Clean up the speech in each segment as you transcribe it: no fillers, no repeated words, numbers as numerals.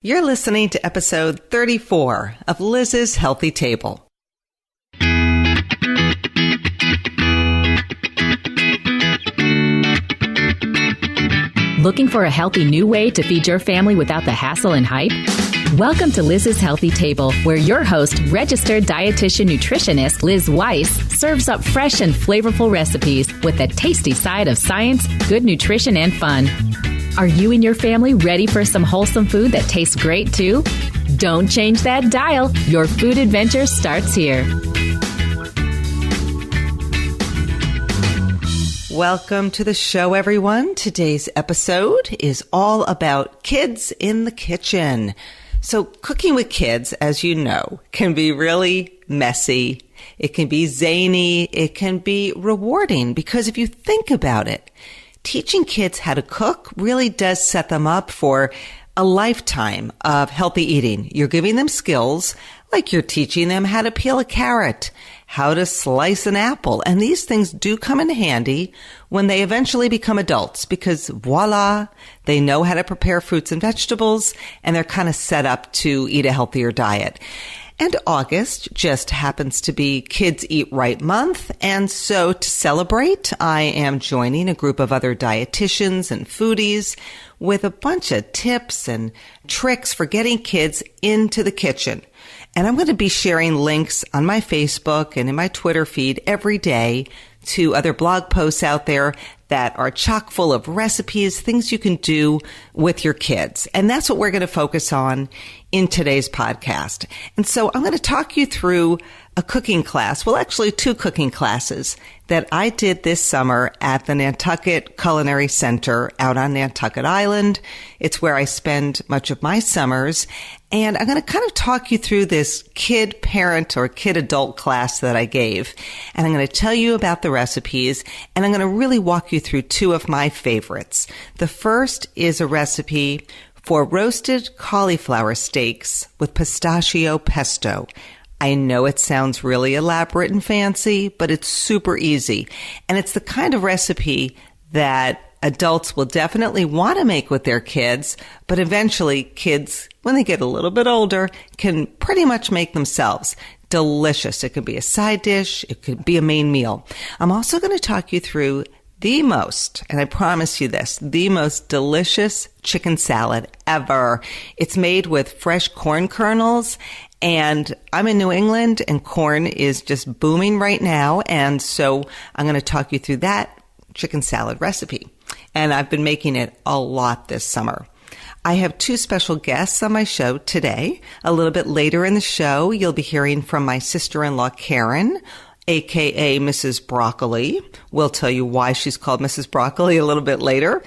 You're listening to episode 34 of Liz's Healthy Table. Looking for a healthy new way to feed your family without the hassle and hype? Welcome to Liz's Healthy Table, where your host, registered dietitian nutritionist Liz Weiss, serves up fresh and flavorful recipes with a tasty side of science, good nutrition, and fun. Are you and your family ready for some wholesome food that tastes great too? Don't change that dial. Your food adventure starts here. Welcome to the show, everyone. Today's episode is all about kids in the kitchen. So cooking with kids, as you know, can be really messy. It can be zany. It can be rewarding because if you think about it, teaching kids how to cook really does set them up for a lifetime of healthy eating. You're giving them skills like you're teaching them how to peel a carrot, how to slice an apple. And these things do come in handy when they eventually become adults because voila, they know how to prepare fruits and vegetables and they're kind of set up to eat a healthier diet. And August just happens to be Kids Eat Right Month. And so to celebrate, I am joining a group of other dietitians and foodies with a bunch of tips and tricks for getting kids into the kitchen. And I'm going to be sharing links on my Facebook and in my Twitter feed every day to other blog posts out there that are chock full of recipes, things you can do with your kids. And that's what we're going to focus on in today's podcast. And so I'm going to talk you through a cooking class, well, actually two cooking classes that I did this summer at the Nantucket Culinary Center out on Nantucket Island. It's where I spend much of my summers. And I'm going to kind of talk you through this kid parent or kid adult class that I gave. And I'm going to tell you about the recipes. And I'm going to really walk you through two of my favorites. The first is a recipe for roasted cauliflower steaks with pistachio pesto. I know it sounds really elaborate and fancy, but it's super easy. And it's the kind of recipe that adults will definitely want to make with their kids, but eventually kids, when they get a little bit older, can pretty much make themselves. Delicious. It could be a side dish. It could be a main meal. I'm also going to talk you through the most, and I promise you this, the most delicious chicken salad ever. It's made with fresh corn kernels, and I'm in New England, and corn is just booming right now, and so I'm going to talk you through that chicken salad recipe. And I've been making it a lot this summer. I have two special guests on my show today. A little bit later in the show, you'll be hearing from my sister-in-law, Karen, aka Mrs. Broccoli. We'll tell you why she's called Mrs. Broccoli a little bit later.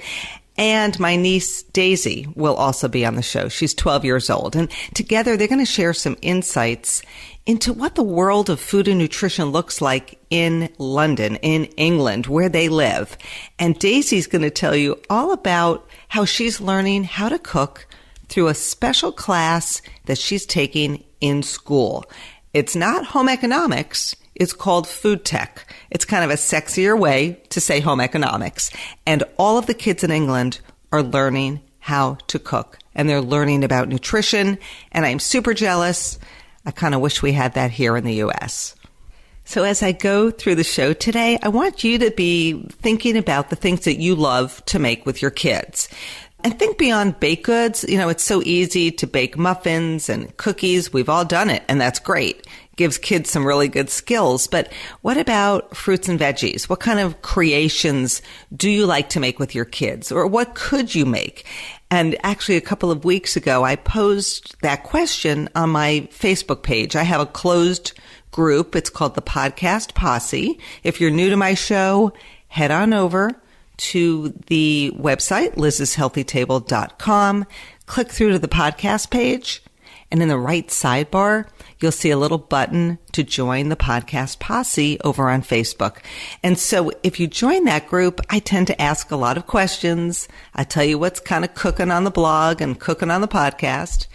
And my niece, Daisy, will also be on the show. She's 12 years old. And together, they're going to share some insights into what the world of food and nutrition looks like in London, in England, where they live. And Daisy's going to tell you all about how she's learning how to cook through a special class that she's taking in school. It's not home economics. It's called food tech. It's kind of a sexier way to say home economics. And all of the kids in England are learning how to cook. And they're learning about nutrition. And I'm super jealous. I kind of wish we had that here in the U.S. So as I go through the show today, I want you to be thinking about the things that you love to make with your kids. And think beyond baked goods. You know, it's so easy to bake muffins and cookies. We've all done it, and that's great. Gives kids some really good skills. But what about fruits and veggies? What kind of creations do you like to make with your kids? Or what could you make? And actually, a couple of weeks ago, I posed that question on my Facebook page. I have a closed group. It's called the Podcast Posse. If you're new to my show, head on over to the website, lizshealthytable.com. Click through to the podcast page. And in the right sidebar, you'll see a little button to join the Podcast Posse over on Facebook. And so if you join that group, I tend to ask a lot of questions. I tell you what's kind of cooking on the blog and cooking on the podcast.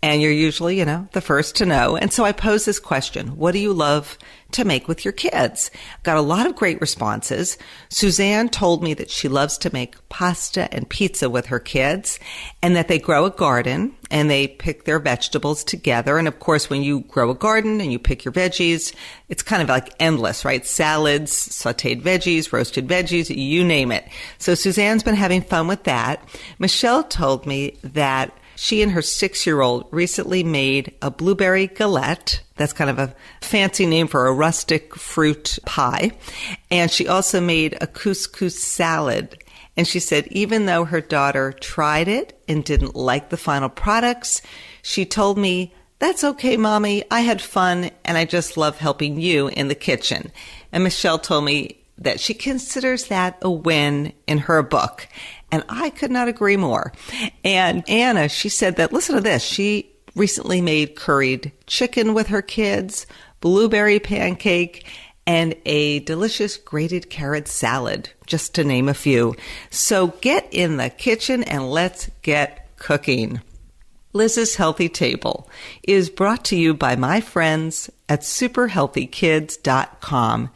And you're usually, the first to know. And so I posed this question: what do you love to make with your kids? Got a lot of great responses. Suzanne told me that she loves to make pasta and pizza with her kids, and that they grow a garden and they pick their vegetables together. And of course, when you grow a garden and you pick your veggies, it's kind of like endless, right? Salads, sauteed veggies, roasted veggies, you name it. So Suzanne's been having fun with that. Michelle told me that she and her 6-year-old recently made a blueberry galette. That's kind of a fancy name for a rustic fruit pie. And she also made a couscous salad. And she said even though her daughter tried it and didn't like the final products, she told me, "That's okay, Mommy. I had fun and I just love helping you in the kitchen." And Michelle told me that she considers that a win in her book. And I could not agree more. And Anna, she said that, listen to this, she recently made curried chicken with her kids, blueberry pancake, and a delicious grated carrot salad, just to name a few. So get in the kitchen and let's get cooking. Liz's Healthy Table is brought to you by my friends at superhealthykids.com.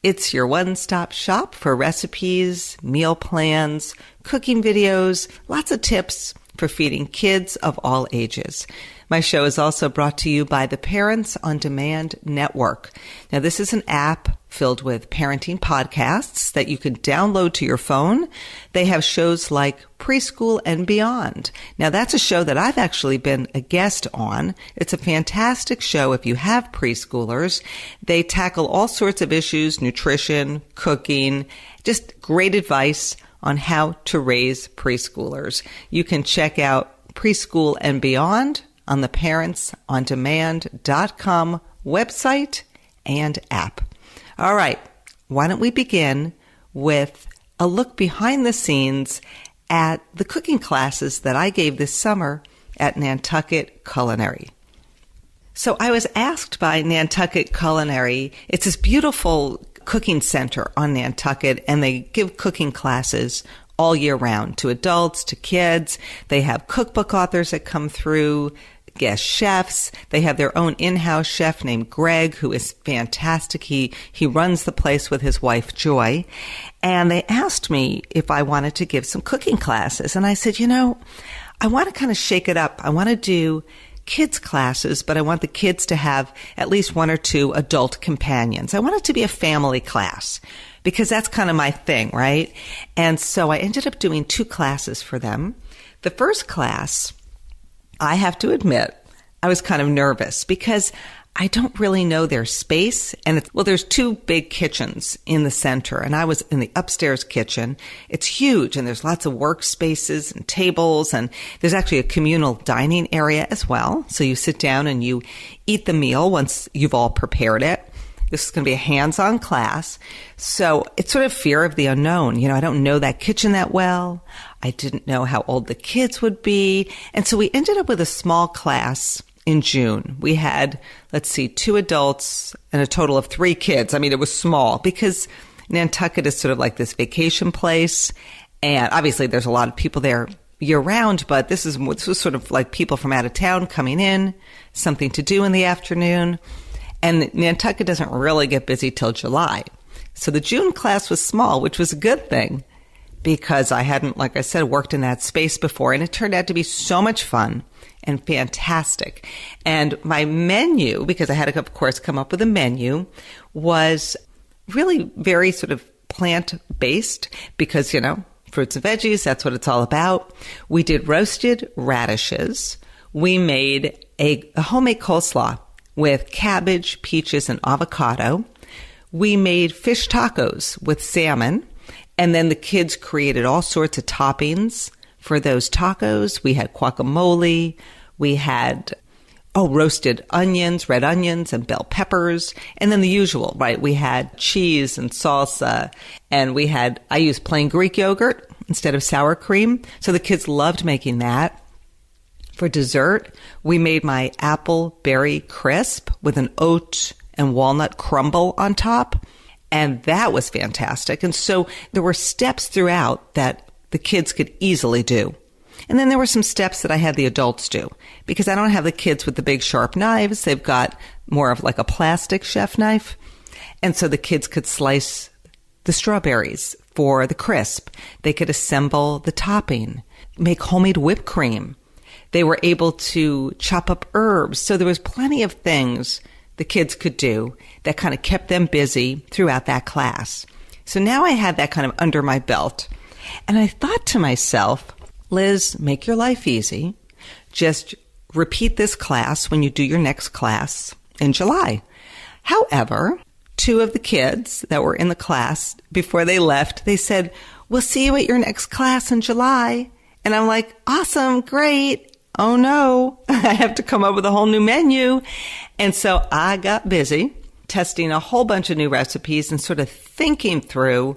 It's your one-stop shop for recipes, meal plans, cooking videos, lots of tips for feeding kids of all ages. My show is also brought to you by the Parents on Demand Network. Now, this is an app filled with parenting podcasts that you can download to your phone. They have shows like Preschool and Beyond. Now, that's a show that I've actually been a guest on. It's a fantastic show if you have preschoolers. They tackle all sorts of issues, nutrition, cooking, just great advice on how to raise preschoolers. You can check out Preschool and Beyond on the parentsondemand.com website and app. All right, why don't we begin with a look behind the scenes at the cooking classes that I gave this summer at Nantucket Culinary. So I was asked by Nantucket Culinary, it's this beautiful cooking center on Nantucket, and they give cooking classes all year round to adults, to kids. They have cookbook authors that come through, guest chefs. They have their own in-house chef named Greg, who is fantastic. He runs the place with his wife, Joy. And they asked me if I wanted to give some cooking classes. And I said, I want to kind of shake it up. I want to do kids classes, but I want the kids to have at least one or two adult companions. I want it to be a family class because that's kind of my thing, right? And so I ended up doing 2 classes for them. The first class, I have to admit, I was kind of nervous because I don't really know their space. And there's 2 big kitchens in the center, and I was in the upstairs kitchen. It's huge, and there's lots of workspaces and tables, and there's actually a communal dining area as well. So you sit down and you eat the meal once you've all prepared it. This is going to be a hands-on class. So it's sort of fear of the unknown. I don't know that kitchen that well. I didn't know how old the kids would be. And so we ended up with a small class in June. We had, 2 adults and a total of 3 kids. I mean, it was small because Nantucket is sort of like this vacation place. And obviously there's a lot of people there year round, but this was sort of like people from out of town coming in, something to do in the afternoon. And Nantucket doesn't really get busy till July. So the June class was small, which was a good thing because I hadn't, like I said, worked in that space before. And it turned out to be so much fun and fantastic. And my menu, because I had to, of course, come up with a menu, was really very sort of plant-based because, fruits and veggies, that's what it's all about. We did roasted radishes. We made a homemade coleslaw with cabbage, peaches, and avocado. We made fish tacos with salmon, and then the kids created all sorts of toppings for those tacos. We had guacamole, we had roasted onions, red onions, and bell peppers, and then the usual, right? We had cheese and salsa, and I used plain Greek yogurt instead of sour cream, so the kids loved making that. For dessert, we made my apple berry crisp with an oat and walnut crumble on top, and that was fantastic. And so there were steps throughout that the kids could easily do. And then there were some steps that I had the adults do because I don't have the kids with the big sharp knives. They've got more of like a plastic chef knife. And so the kids could slice the strawberries for the crisp. They could assemble the topping, make homemade whipped cream. They were able to chop up herbs. So there was plenty of things the kids could do that kind of kept them busy throughout that class. So now I had that kind of under my belt. And I thought to myself, Liz, make your life easy. Just repeat this class when you do your next class in July. However, two of the kids that were in the class, before they left, they said, we'll see you at your next class in July. And I'm like, awesome, great. Oh no, I have to come up with a whole new menu. And so I got busy testing a whole bunch of new recipes and sort of thinking through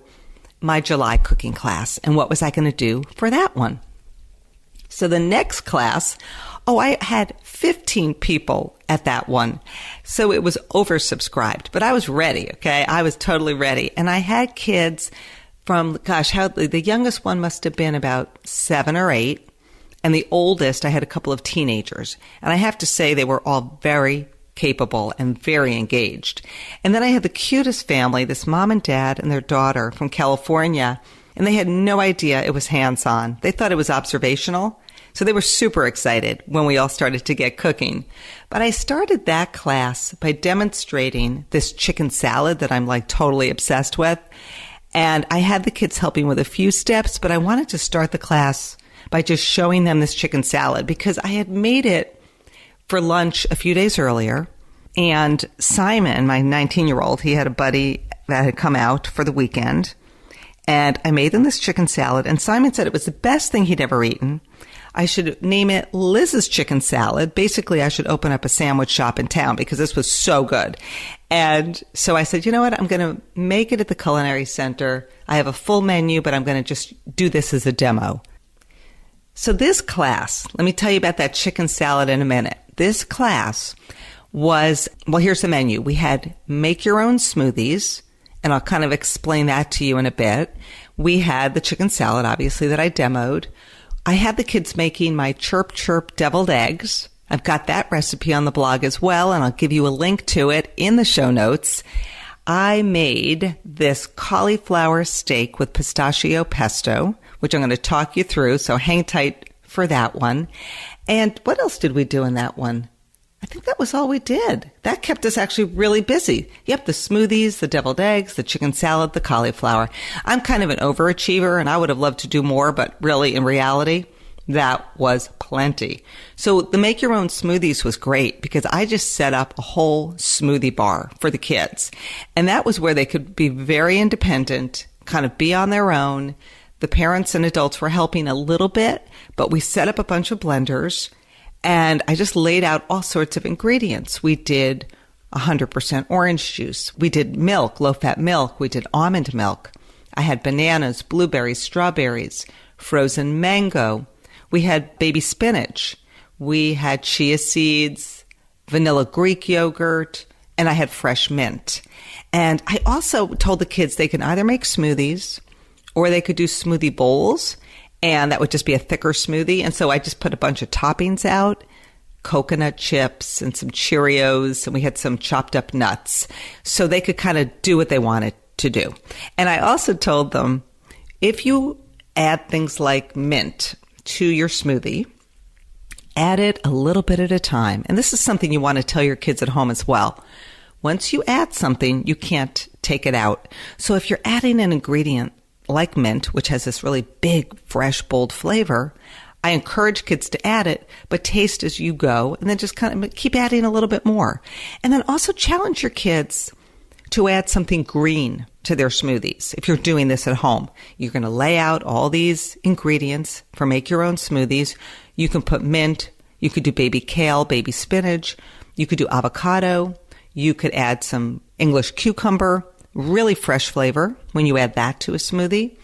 my July cooking class and what was I going to do for that one. So the next class, I had 15 people at that one. So it was oversubscribed, but I was ready. Okay. I was totally ready. And I had kids from, the youngest one must have been about 7 or 8. And the oldest, I had a couple of teenagers. And I have to say they were all very capable and very engaged. And then I had the cutest family, this mom and dad and their daughter from California. And they had no idea it was hands-on. They thought it was observational. So they were super excited when we all started to get cooking. But I started that class by demonstrating this chicken salad that I'm like totally obsessed with. And I had the kids helping with a few steps, but I wanted to start the class by just showing them this chicken salad because I had made it for lunch a few days earlier. And Simon, my 19-year-old, he had a buddy that had come out for the weekend. And I made them this chicken salad. And Simon said it was the best thing he'd ever eaten. I should name it Liz's Chicken Salad. Basically, I should open up a sandwich shop in town because this was so good. And so I said, you know what? I'm going to make it at the Culinary Center. I have a full menu, but I'm going to just do this as a demo. So this class, let me tell you about that chicken salad in a minute. This class was, here's the menu. We had make your own smoothies, and I'll kind of explain that to you in a bit. We had the chicken salad, obviously, that I demoed. I had the kids making my Chirp-Chirp deviled eggs. I've got that recipe on the blog as well, and I'll give you a link to it in the show notes. I made this cauliflower steak with pistachio pesto, which I'm going to talk you through, so hang tight for that one. And what else did we do in that one? I think that was all we did. That kept us actually really busy. Yep, the smoothies, the deviled eggs, the chicken salad, the cauliflower. I'm kind of an overachiever, and I would have loved to do more, but really, in reality, that was plenty. So the make your own smoothies was great because I just set up a whole smoothie bar for the kids. And that was where they could be very independent, kind of be on their own. The parents and adults were helping a little bit, but we set up a bunch of blenders and I just laid out all sorts of ingredients. We did 100% orange juice. We did milk, low-fat milk. We did almond milk. I had bananas, blueberries, strawberries, frozen mango. We had baby spinach. We had chia seeds, vanilla Greek yogurt, and I had fresh mint. And I also told the kids they can either make smoothies or they could do smoothie bowls, and that would just be a thicker smoothie. And so I just put a bunch of toppings out, coconut chips and some Cheerios, and we had some chopped up nuts. So they could kind of do what they wanted to do. And I also told them, if you add things like mint to your smoothie, add it a little bit at a time. And this is something you want to tell your kids at home as well. Once you add something, you can't take it out. So if you're adding an ingredient like mint, which has this really big, fresh, bold flavor, I encourage kids to add it, but taste as you go, and then just kind of keep adding a little bit more. And then also challenge your kids to add something green to their smoothies. If you're doing this at home, you're going to lay out all these ingredients for make your own smoothies. You can put mint, you could do baby kale, baby spinach, you could do avocado, you could add some English cucumber, really fresh flavor when you add that to a smoothie.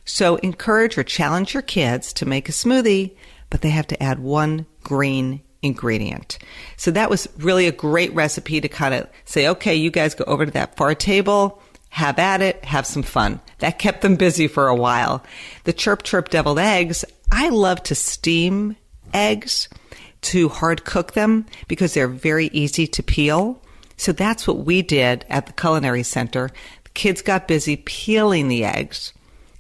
So encourage or challenge your kids to make a smoothie, but they have to add one green ingredient. So that was really a great recipe to kind of say, okay, you guys go over to that far table have at it, have some fun. That kept them busy for a while. The Chirp-Chirp deviled eggs, I love to steam eggs, to hard cook them because they're very easy to peel. So that's what we did at the Culinary Center. The kids got busy peeling the eggs.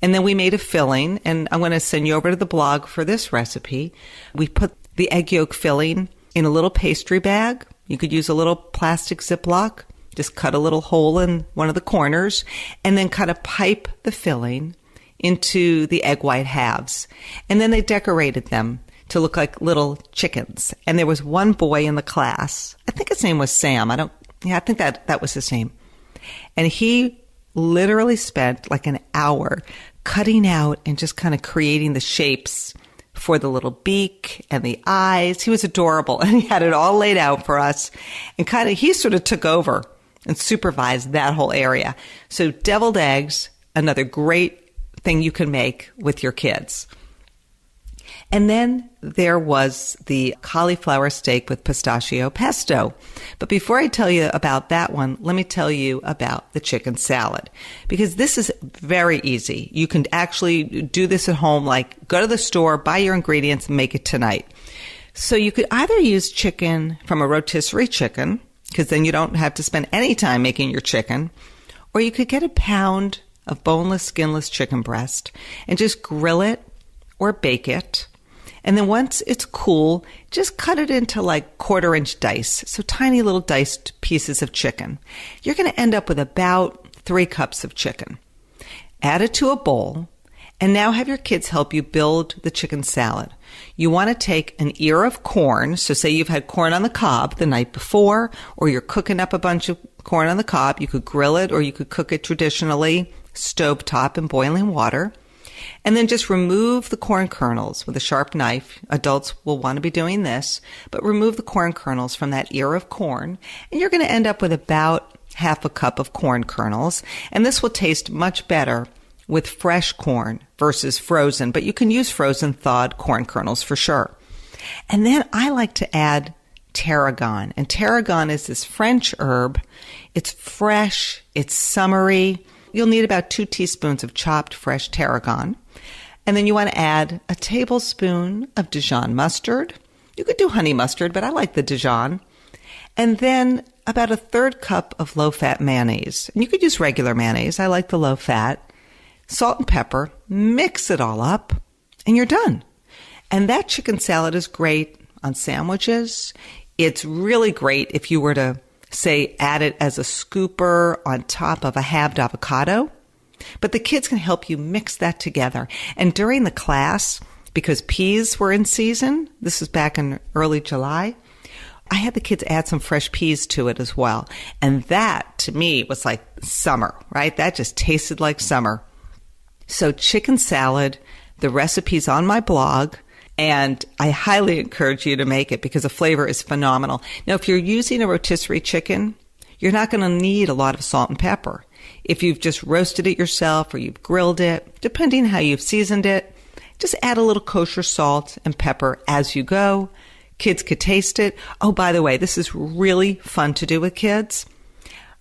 And then we made a filling, and I'm going to send you over to the blog for this recipe. We put the egg yolk filling in a little pastry bag. You could use a little plastic Ziploc. Just cut a little hole in one of the corners, and then cut a pipe the filling into the egg white halves. And then they decorated them to look like little chickens. And there was one boy in the class. I think his name was Sam. I think that was his name. And he literally spent like an hour cutting out and just kind of creating the shapes for the little beak and the eyes. He was adorable, and he had it all laid out for us. And he sort of took over and supervised that whole area. So deviled eggs, another great thing you can make with your kids. And then there was the cauliflower steak with pistachio pesto. But before I tell you about that one, let me tell you about the chicken salad, because this is very easy. You can actually do this at home, like go to the store, buy your ingredients, and make it tonight. So you could either use chicken from a rotisserie chicken, because then you don't have to spend any time making your chicken, or you could get a pound of boneless, skinless chicken breast and just grill it or bake it. And then once it's cool, just cut it into like 1/4-inch dice, so tiny little diced pieces of chicken. You're going to end up with about 3 cups of chicken. Add it to a bowl, and now have your kids help you build the chicken salad. You want to take an ear of corn, so say you've had corn on the cob the night before, or you're cooking up a bunch of corn on the cob. You could grill it, or you could cook it traditionally, stovetop in boiling water. And then just remove the corn kernels with a sharp knife. Adults will want to be doing this, but remove the corn kernels from that ear of corn, and you're going to end up with about 1/2 cup of corn kernels. And this will taste much better with fresh corn versus frozen, but you can use frozen thawed corn kernels for sure. And then I like to add tarragon. And tarragon is this French herb. It's fresh, it's summery. You'll need about 2 teaspoons of chopped fresh tarragon. And then you want to add a tablespoon of Dijon mustard. You could do honey mustard, but I like the Dijon. And then about 1/3 cup of low-fat mayonnaise. And you could use regular mayonnaise. I like the low-fat. Salt and pepper. Mix it all up, and you're done. And that chicken salad is great on sandwiches. It's really great if you were to, say, add it as a scooper on top of a halved avocado. But the kids can help you mix that together. And during the class, because peas were in season, this was back in early July, I had the kids add some fresh peas to it as well. And that, to me, was like summer, right? That just tasted like summer. So chicken salad, the recipe's on my blog, and I highly encourage you to make it because the flavor is phenomenal. Now, if you're using a rotisserie chicken, you're not going to need a lot of salt and pepper. If you've just roasted it yourself or you've grilled it, depending how you've seasoned it, just add a little kosher salt and pepper as you go. Kids could taste it. Oh, by the way, this is really fun to do with kids.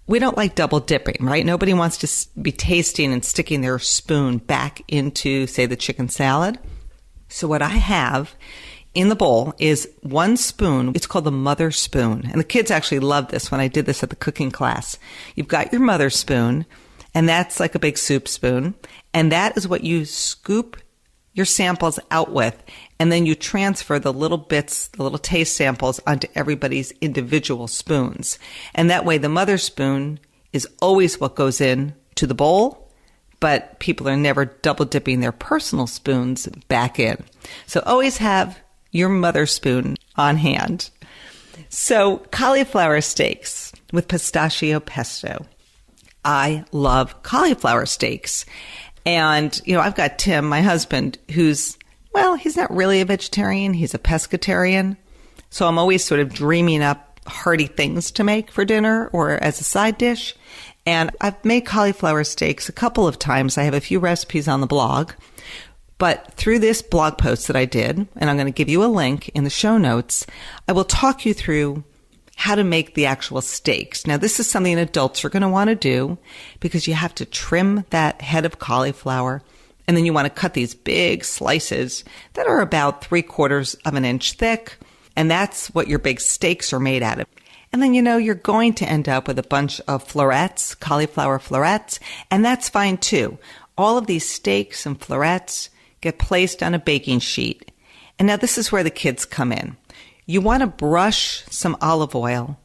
We don't like double dipping, right? Nobody wants to be tasting and sticking their spoon back into, say, the chicken salad. So what I have in the bowl is 1 spoon. It's called the mother spoon. And the kids actually loved this when I did this at the cooking class. You've got your mother spoon, and that's like a big soup spoon. And that is what you scoop your samples out with. And then you transfer the little bits, the little taste samples onto everybody's individual spoons. And that way the mother spoon is always what goes in to the bowl, but people are never double dipping their personal spoons back in. So always have your mother spoon on hand. So cauliflower steaks with pistachio pesto. I love cauliflower steaks. And, I've got Tim, my husband, who's, well, he's not really a vegetarian. He's a pescatarian. So I'm always sort of dreaming up hearty things to make for dinner or as a side dish. And I've made cauliflower steaks a couple of times. I have a few recipes on the blog. But through this blog post that I did, and I'm going to give you a link in the show notes, I will talk you through how to make the actual steaks. Now, this is something adults are going to want to do because you have to trim that head of cauliflower, and then you want to cut these big slices that are about 3/4 of an inch thick, and that's what your big steaks are made out of. And then, you're going to end up with a bunch of florets, cauliflower florets, and that's fine too. All of these steaks and florets get placed on a baking sheet. And now this is where the kids come in. You want to brush some olive oil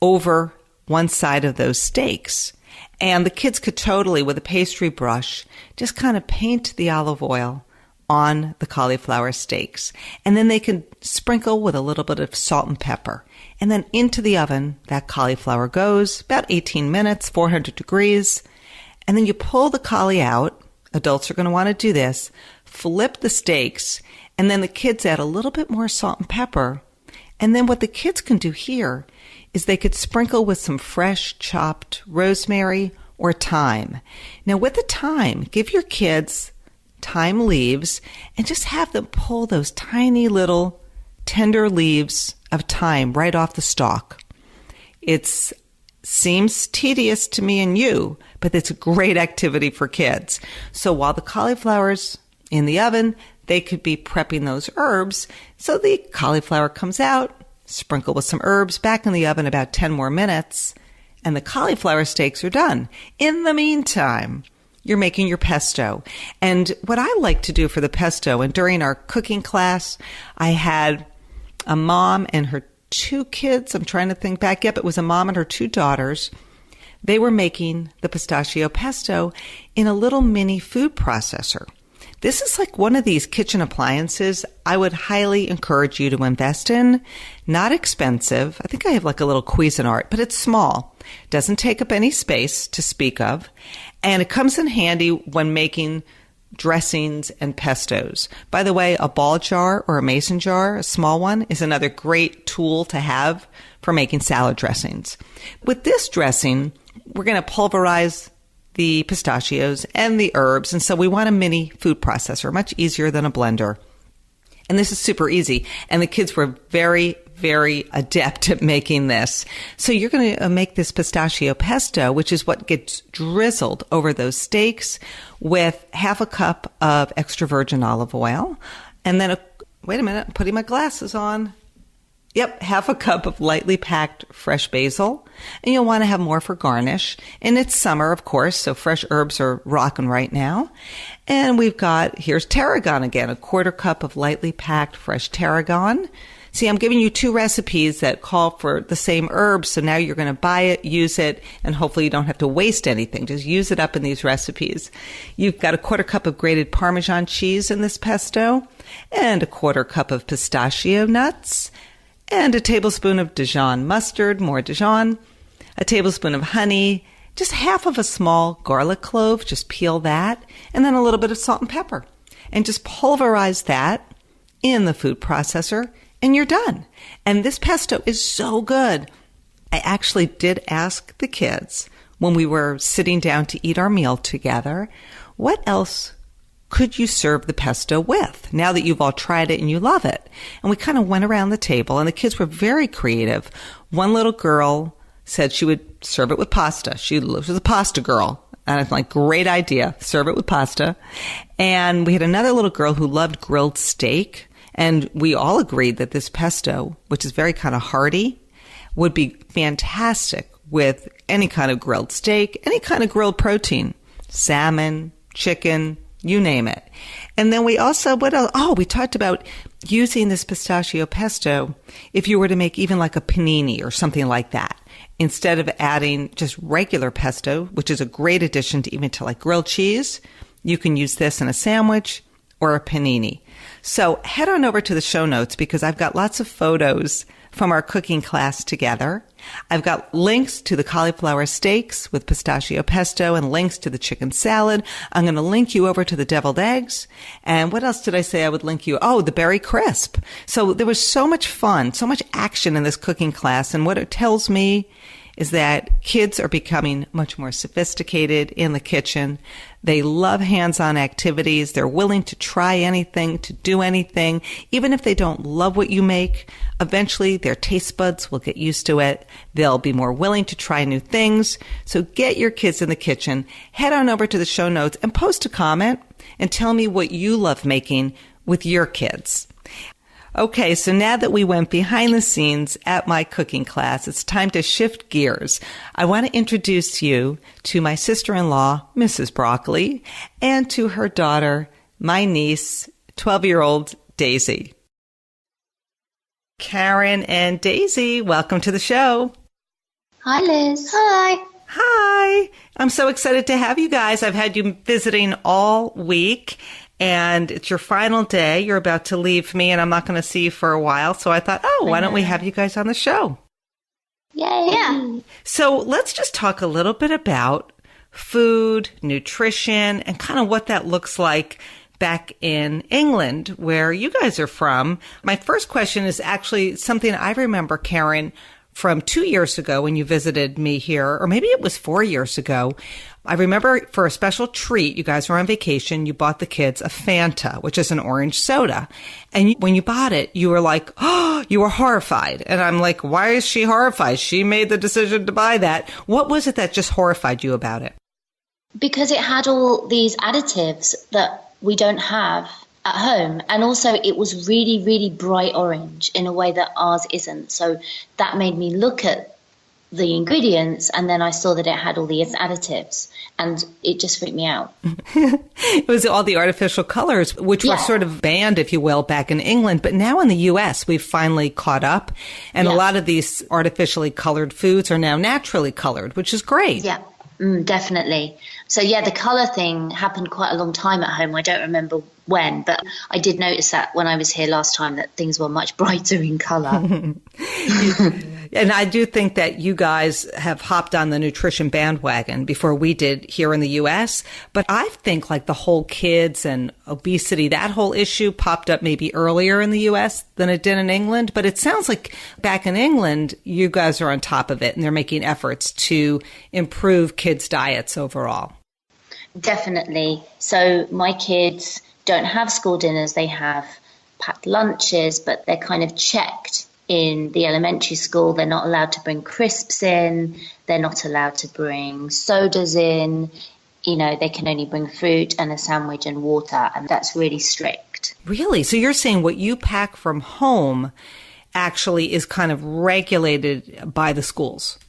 over one side of those steaks. And the kids could totally, with a pastry brush, just kind of paint the olive oil on the cauliflower steaks. And then they can sprinkle with a little bit of salt and pepper. And then into the oven, that cauliflower goes, about 18 minutes, 400 degrees. And then you pull the cauli out. Adults are going to want to do this. Flip the steaks. And then the kids add a little bit more salt and pepper. And then what the kids can do here is they could sprinkle with some fresh chopped rosemary or thyme. Now with the thyme, give your kids thyme leaves and just have them pull those tiny little tender leaves of thyme right off the stalk. It seems tedious to me and you, but it's a great activity for kids. So while the cauliflower's in the oven, they could be prepping those herbs. So the cauliflower comes out, sprinkle with some herbs, back in the oven about 10 more minutes, and the cauliflower steaks are done. In the meantime, you're making your pesto. And what I like to do for the pesto, and during our cooking class, I had a mom and her 2 kids. I'm trying to think back. Yep, it was a mom and her 2 daughters. They were making the pistachio pesto in a little mini food processor. This is like one of these kitchen appliances I would highly encourage you to invest in. Not expensive. I think I have like a little Cuisinart, but it's small. Doesn't take up any space to speak of. And it comes in handy when making dressings and pestos. By the way, a ball jar or a mason jar, a small one, is another great tool to have for making salad dressings. With this dressing, we're going to pulverize the pistachios and the herbs. And so we want a mini food processor, much easier than a blender. And this is super easy. And the kids were very, very adept at making this. So you're going to make this pistachio pesto, which is what gets drizzled over those steaks, with half a cup of extra virgin olive oil. And then, wait a minute, I'm putting my glasses on. Yep, half a cup of lightly packed fresh basil. And you'll want to have more for garnish. And it's summer, of course, so fresh herbs are rocking right now. And we've got, here's tarragon again, a 1/4 cup of lightly packed fresh tarragon. See, I'm giving you 2 recipes that call for the same herbs, so now you're going to buy it, use it, and hopefully you don't have to waste anything. Just use it up in these recipes. You've got a 1/4 cup of grated Parmesan cheese in this pesto, and a 1/4 cup of pistachio nuts, and a tablespoon of Dijon mustard, more Dijon, a tablespoon of honey, just half of a small garlic clove, just peel that, and then a little bit of salt and pepper. And just pulverize that in the food processor, and you're done. And this pesto is so good. I actually did ask the kids when we were sitting down to eat our meal together, what else could you serve the pesto with now that you've all tried it and you love it? And we kind of went around the table, and the kids were very creative. One little girl said she would serve it with pasta. She was a pasta girl. And I'm like, great idea. Serve it with pasta. And we had another little girl who loved grilled steak. And we all agreed that this pesto, which is very kind of hearty, would be fantastic with any kind of grilled steak, any kind of grilled protein, salmon, chicken, you name it. And then we also, what else? Oh, we talked about using this pistachio pesto if you were to make even like a panini or something like that. Instead of adding just regular pesto, which is a great addition to even to like grilled cheese, you can use this in a sandwich or a panini. So head on over to the show notes because I've got lots of photos from our cooking class together. I've got links to the cauliflower steaks with pistachio pesto and links to the chicken salad. I'm going to link you over to the deviled eggs. And what else did I say I would link you? Oh, the berry crisp. So there was so much fun, so much action in this cooking class. And what it tells me is that kids are becoming much more sophisticated in the kitchen. They love hands-on activities. They're willing to try anything, to do anything. Even if they don't love what you make, Eventually, their taste buds will get used to it. They'll be more willing to try new things. So get your kids in the kitchen. Head on over to the show notes and post a comment and tell me what you love making with your kids. Okay, so now that we went behind the scenes at my cooking class, it's time to shift gears. I want to introduce you to my sister-in-law, Mrs. Broccoli, and to her daughter, my niece, 12-year-old Daisy. Karen and Daisy, welcome to the show. Hi, Liz. Hi. Hi. I'm so excited to have you guys. I've had you visiting all week. And it's your final day. You're about to leave me, and I'm not going to see you for a while. So I thought, why don't we have you guys on the show? Yay. Yeah. So let's just talk a little bit about food, nutrition, and kind of what that looks like back in England, where you guys are from. My first question is actually something I remember, Karen, from 2 years ago when you visited me here, or maybe it was 4 years ago. I remember for a special treat, you guys were on vacation, you bought the kids a Fanta, which is an orange soda. And when you bought it, you were like, you were horrified. And I'm like, why is she horrified? She made the decision to buy that. What was it that just horrified you about it? Because it had all these additives that we don't have at home. And also it was really, really bright orange in a way that ours isn't. So that made me look at the ingredients, and then I saw that it had all these additives, and it just freaked me out. It was all the artificial colors, which were sort of banned, if you will, back in England. But now in the U.S., we've finally caught up, and a lot of these artificially colored foods are now naturally colored, which is great. Yeah, definitely. So, the color thing happened quite a long time at home. I don't remember when, but I did notice that when I was here last time that things were much brighter in color. And I do think that you guys have hopped on the nutrition bandwagon before we did here in the U.S. But I think like the whole kids and obesity, that whole issue popped up maybe earlier in the U.S. than it did in England. But it sounds like back in England, you guys are on top of it and they're making efforts to improve kids' diets overall. Definitely. So my kids don't have school dinners. They have packed lunches, but they're kind of checked. In the elementary school, they're not allowed to bring crisps in. They're not allowed to bring sodas in. You know, they can only bring fruit and a sandwich and water, and that's really strict. Really? So you're saying what you pack from home actually is kind of regulated by the schools?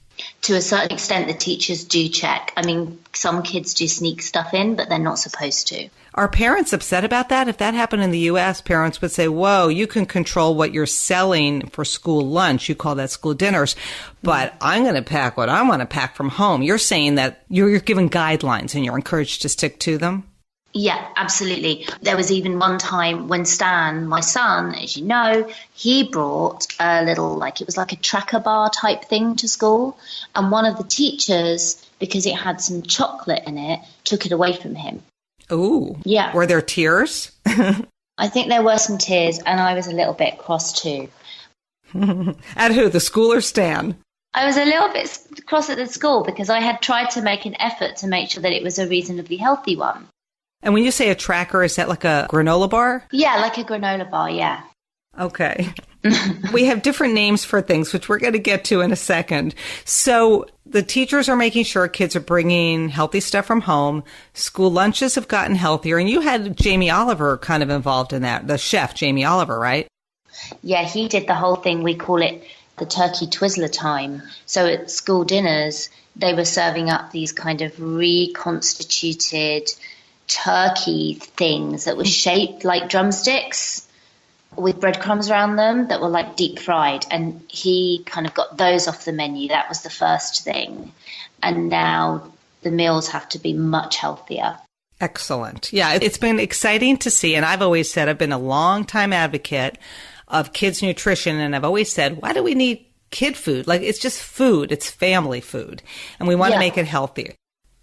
To a certain extent, the teachers do check. I mean, some kids do sneak stuff in, but they're not supposed to. Are parents upset about that? If that happened in the U.S., parents would say, whoa, you can control what you're selling for school lunch. You call that school dinners. But I'm going to pack what I want to pack from home. You're saying that you're given guidelines and you're encouraged to stick to them? Yeah, absolutely. There was even one time when Stan, my son, as you know, he brought a little, it was like a tracker bar type thing to school. And one of the teachers, because it had some chocolate in it, took it away from him. Ooh. Yeah. Were there tears? I think there were some tears, and I was a little bit cross too. At who, the school or Stan? I was a little bit cross at the school because I had tried to make an effort to make sure that it was a reasonably healthy one. And when you say a tracker, is that like a granola bar? Yeah, like a granola bar, yeah. Okay. We have different names for things, which we're going to get to in a second. So the teachers are making sure kids are bringing healthy stuff from home. School lunches have gotten healthier. And you had Jamie Oliver kind of involved in that, the chef, Jamie Oliver, right? Yeah, he did the whole thing. We call it the turkey twizzler time. So at school dinners, they were serving up these kind of reconstituted turkey things that were shaped like drumsticks with breadcrumbs around them that were like deep fried, and he kind of got those off the menu. That was the first thing, and now the meals have to be much healthier. Excellent. Yeah, it's been exciting to see, and I've always said I've been a long time advocate of kids nutrition, and I've always said, why do we need kid food? Like, it's just food. It's family food, and we want to make it healthier.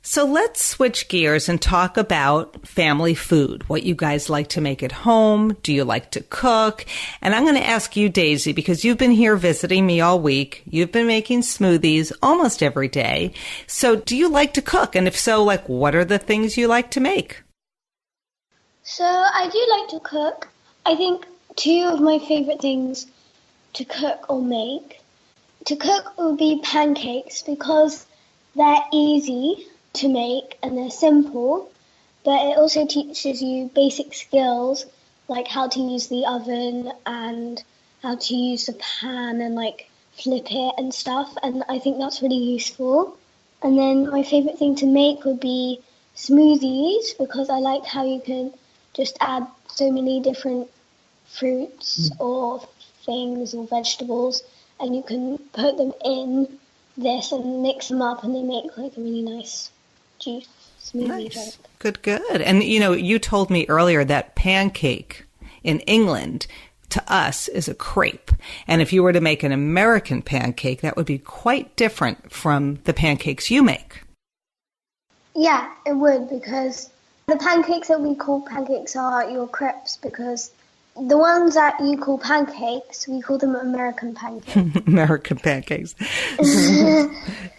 So let's switch gears and talk about family food, what you guys like to make at home. Do you like to cook? And I'm going to ask you, Daisy, because you've been here visiting me all week. You've been making smoothies almost every day. So do you like to cook? And if so, what are the things you like to make? So I do like to cook. I think two of my favorite things to cook or make. To cook would be pancakes because they're easy to make and they're simple, but it also teaches you basic skills like how to use the oven and how to use the pan and like flip it and stuff, and I think that's really useful. And then my favourite thing to make would be smoothies because I like how you can just add so many different fruits or things or vegetables and you can put them in this and mix them up and they make like a really nice juice smoothie drink. Good. And you told me earlier that pancake in England to us is a crepe. And if you were to make an American pancake, that would be quite different from the pancakes you make. Yeah, it would, because the pancakes that we call pancakes are your crepes, because the ones that you call pancakes, we call them American pancakes. American pancakes.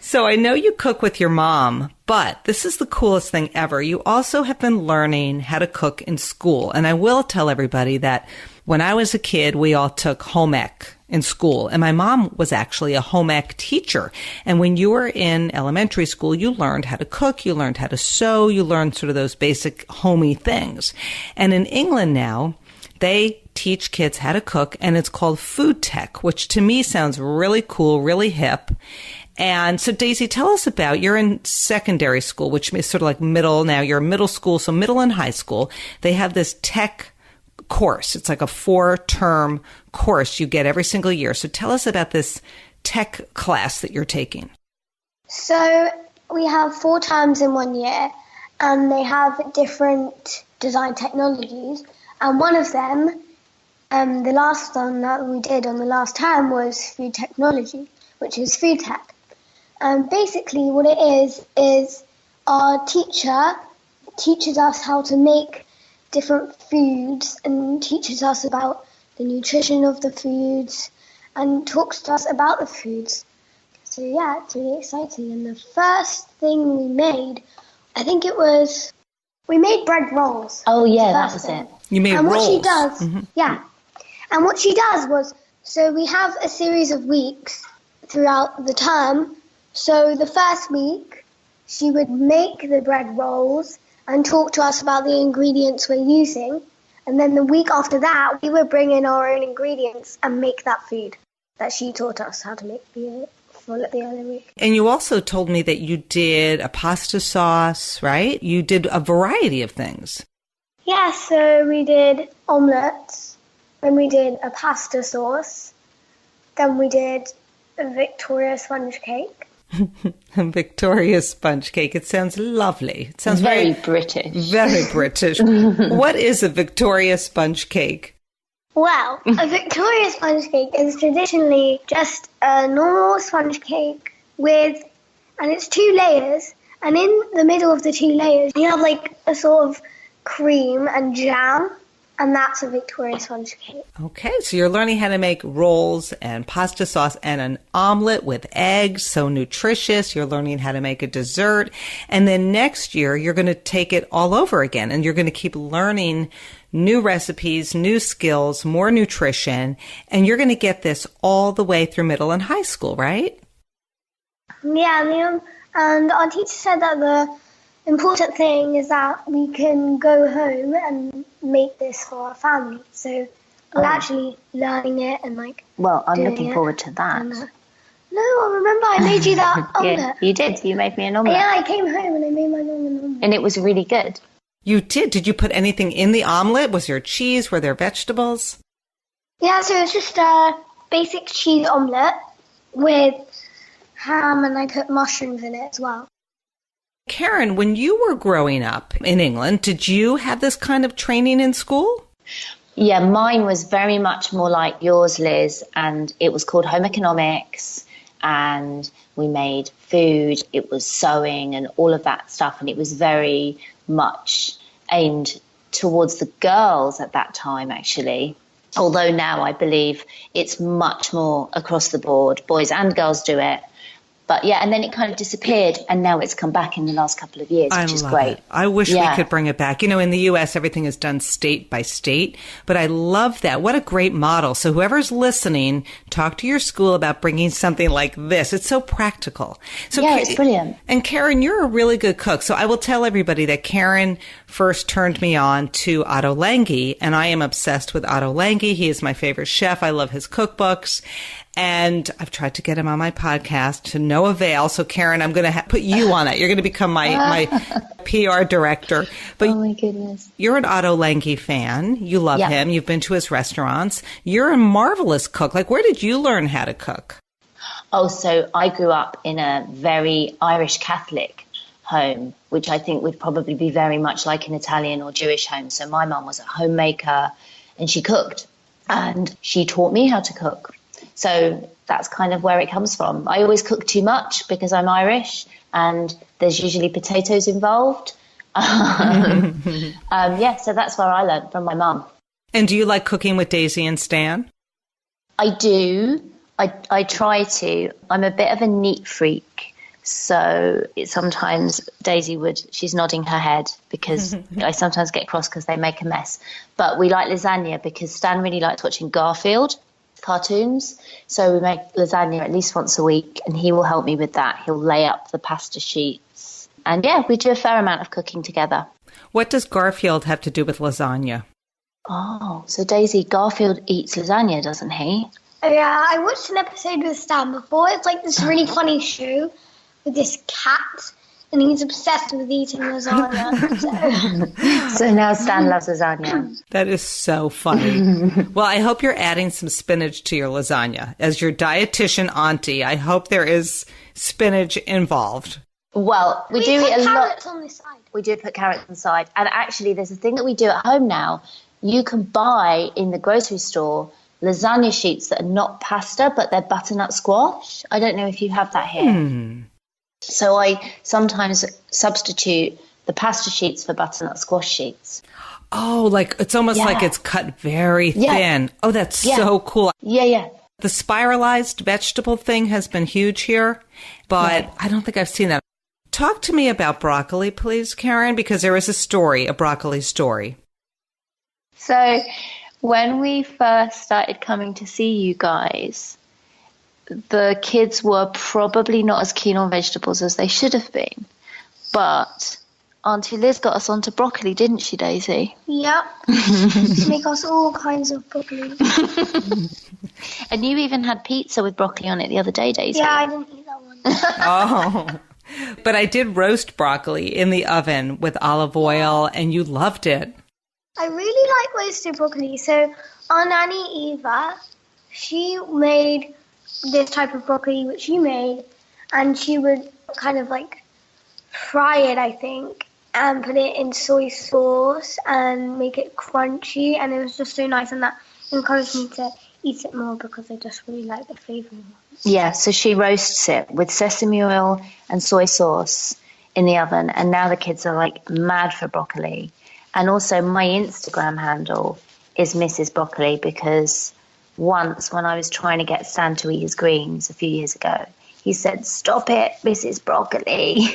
So I know you cook with your mom, but this is the coolest thing ever. You also have been learning how to cook in school. And I will tell everybody that when I was a kid, we all took home ec in school, and my mom was actually a home ec teacher. And when you were in elementary school, you learned how to cook, you learned how to sew, you learned sort of those basic homey things. And in England now, they teach kids how to cook, and it's called food tech, which to me sounds really cool, really hip. And so, Daisy, tell us about, you're in secondary school, which is sort of like middle. Now you're middle school, so middle and high school. They have this tech course. It's like a 4-term course you get every single year. So tell us about this tech class that you're taking. So we have 4 terms in 1 year, and they have different design technologies. And one of them, the last one that we did on the last term was food technology, which is food tech. And basically what it is our teacher teaches us how to make different foods and teaches us about the nutrition of the foods and talks to us about the foods. So yeah, it's really exciting. And the first thing we made, I think we made bread rolls. Oh yeah, that was it. You made rolls. And what she does, yeah. And what she does was, so we have a series of weeks throughout the term. So the first week, she would make the bread rolls and talk to us about the ingredients we're using. And then the week after that, we would bring in our own ingredients and make that food that she taught us how to make for the other week. And you also told me that you did a pasta sauce, right? You did a variety of things. Yeah, so we did omelettes, then we did a pasta sauce, then we did a Victoria sponge cake. A Victoria sponge cake. It sounds lovely. It sounds very British. Very British. What is a Victoria sponge cake? Well, a Victoria sponge cake is traditionally just a normal sponge cake and it's 2 layers, and in the middle of the 2 layers you have like a sort of cream and jam, and that's a Victoria sponge cake. Okay, so you're learning how to make rolls and pasta sauce and an omelet with eggs, so nutritious. You're learning how to make a dessert. And then next year, you're going to take it all over again, and you're going to keep learning new recipes, new skills, more nutrition, and you're going to get this all the way through middle and high school, right? Yeah, and our teacher said that the important thing is that we can go home and make this for our family. So we're actually learning it and like. Well, I'm looking forward to that. No, I remember I made you that omelette. Yeah, you did. You made me an omelette. Yeah, I came home and I made my mum an omelette. And it was really good. You did? Did you put anything in the omelet? Was there cheese? Were there vegetables? Yeah, so it's just a basic cheese omelette with ham, and I put mushrooms in it as well. Karen, when you were growing up in England, did you have this kind of training in school? Yeah, mine was very much more like yours, Liz, and it was called home economics, and we made food, it was sewing and all of that stuff, and it was very much aimed towards the girls at that time, actually. Although now I believe it's much more across the board, boys and girls do it. But yeah, and then it kind of disappeared, and now it's come back in the last couple of years, which is great. I wish we could bring it back. In the U.S., everything is done state by state, but I love that. What a great model. So whoever's listening, talk to your school about bringing something like this. It's so practical. So yeah, it's brilliant. And Karen, you're a really good cook. So I will tell everybody that Karen first turned me on to Otto Lengi, and I am obsessed with Otto Lengi. He is my favorite chef. I love his cookbooks. And I've tried to get him on my podcast to no avail. So, Karen, I'm going to put you on it. You're going to become my PR director. But oh, my goodness. You're an Otto Lengi fan. You love him. You've been to his restaurants. You're a marvelous cook. Like, where did you learn how to cook? Oh, so I grew up in a very Irish Catholic home, which I think would probably be very much like an Italian or Jewish home. So my mum was a homemaker, and she cooked. And she taught me how to cook. So that's kind of where it comes from. I always cook too much because I'm Irish and there's usually potatoes involved. So that's where I learned from my mum. And do you like cooking with Daisy and Stan? I do. I try to. I'm a bit of a neat freak. So sometimes she's nodding her head because I sometimes get cross because they make a mess. But we like lasagna because Stan really likes watching Garfield cartoons. So we make lasagna at least once a week, and he will help me with that. He'll lay up the pasta sheets. And yeah, we do a fair amount of cooking together. What does Garfield have to do with lasagna? Oh, so Daisy, Garfield eats lasagna, doesn't he? Yeah, I watched an episode with Stan before. It's like this really funny show with this cat, and he's obsessed with eating lasagna. So now Stan loves lasagna. That is so funny. Well, I hope you're adding some spinach to your lasagna. As your dietitian auntie, I hope there is spinach involved. Well, we do eat a lot. Carrots on the side. We do put carrots on the side. And actually, there's a thing that we do at home now. You can buy in the grocery store lasagna sheets that are not pasta, but they're butternut squash. I don't know if you have that here. So I sometimes substitute the pasta sheets for butternut squash sheets. Oh, like it's almost like it's cut very thin. Oh, that's so cool. Yeah. The spiralized vegetable thing has been huge here, but I don't think I've seen that. Talk to me about broccoli, please, Karen, because there is a broccoli story. So when we first started coming to see you guys, the kids were probably not as keen on vegetables as they should have been. But Auntie Liz got us onto broccoli, didn't she, Daisy? Yep. Make us all kinds of broccoli. And you even had pizza with broccoli on it the other day, Daisy. Yeah, I didn't eat that one. Oh. But I did roast broccoli in the oven with olive oil, and you loved it. I really like roasted broccoli. So our nanny Eva, she made this type of broccoli which you made, and she would kind of like fry it, I think, and put it in soy sauce and make it crunchy, and it was just so nice, and that encouraged me to eat it more because I just really like the flavour. Yeah, so she roasts it with sesame oil and soy sauce in the oven, and now the kids are like mad for broccoli. And also my Instagram handle is Mrs. Broccoli because once when I was trying to get Stan to eat his greens a few years ago, he said, "Stop it, Mrs. Broccoli."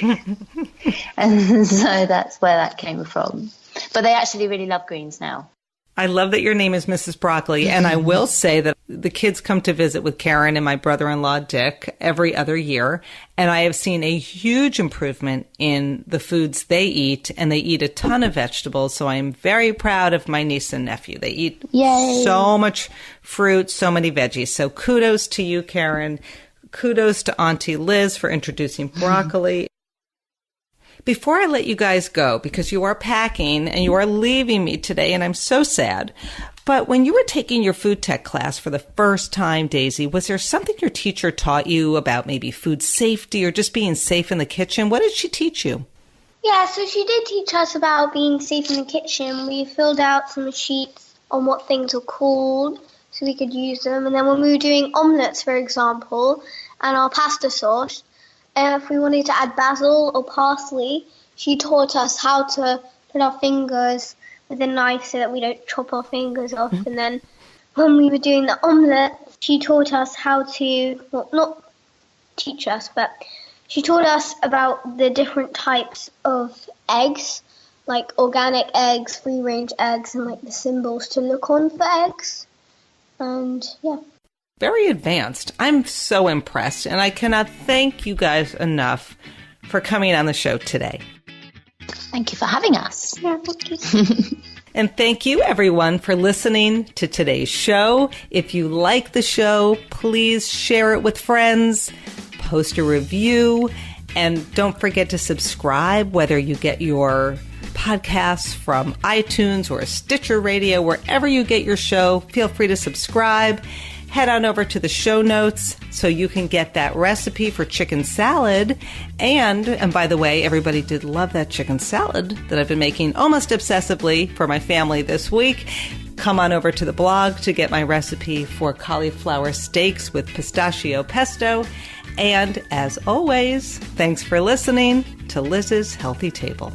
And so that's where that came from. But they actually really love greens now. I love that your name is Mrs. Broccoli, and I will say that the kids come to visit with Karen and my brother-in-law, Dick, every other year, and I have seen a huge improvement in the foods they eat, and they eat a ton of vegetables, so I am very proud of my niece and nephew. They eat so much fruit, so many veggies, so kudos to you, Karen. Kudos to Auntie Liz for introducing broccoli. Before I let you guys go, because you are packing and you are leaving me today, and I'm so sad, but when you were taking your food tech class for the first time, Daisy, was there something your teacher taught you about maybe food safety or just being safe in the kitchen? What did she teach you? Yeah, so she did teach us about being safe in the kitchen. We filled out some sheets on what things are called so we could use them. And then when we were doing omelettes, for example, and our pasta sauce, if we wanted to add basil or parsley, she taught us how to put our fingers with a knife so that we don't chop our fingers off. And then when we were doing the omelette, she taught us how to, well, not teach us, but she taught us about the different types of eggs, like organic eggs, free-range eggs, and like the symbols to look on for eggs. And yeah. Very advanced. I'm so impressed, and I cannot thank you guys enough for coming on the show today. Thank you for having us. Yeah, thank you. And thank you, everyone, for listening to today's show. If you like the show, please share it with friends, post a review, and don't forget to subscribe, whether you get your podcasts from iTunes or Stitcher Radio, wherever you get your show. Feel free to subscribe. Head on over to the show notes so you can get that recipe for chicken salad. And by the way, everybody did love that chicken salad that I've been making almost obsessively for my family this week. Come on over to the blog to get my recipe for cauliflower steaks with pistachio pesto. And as always, thanks for listening to Liz's Healthy Table.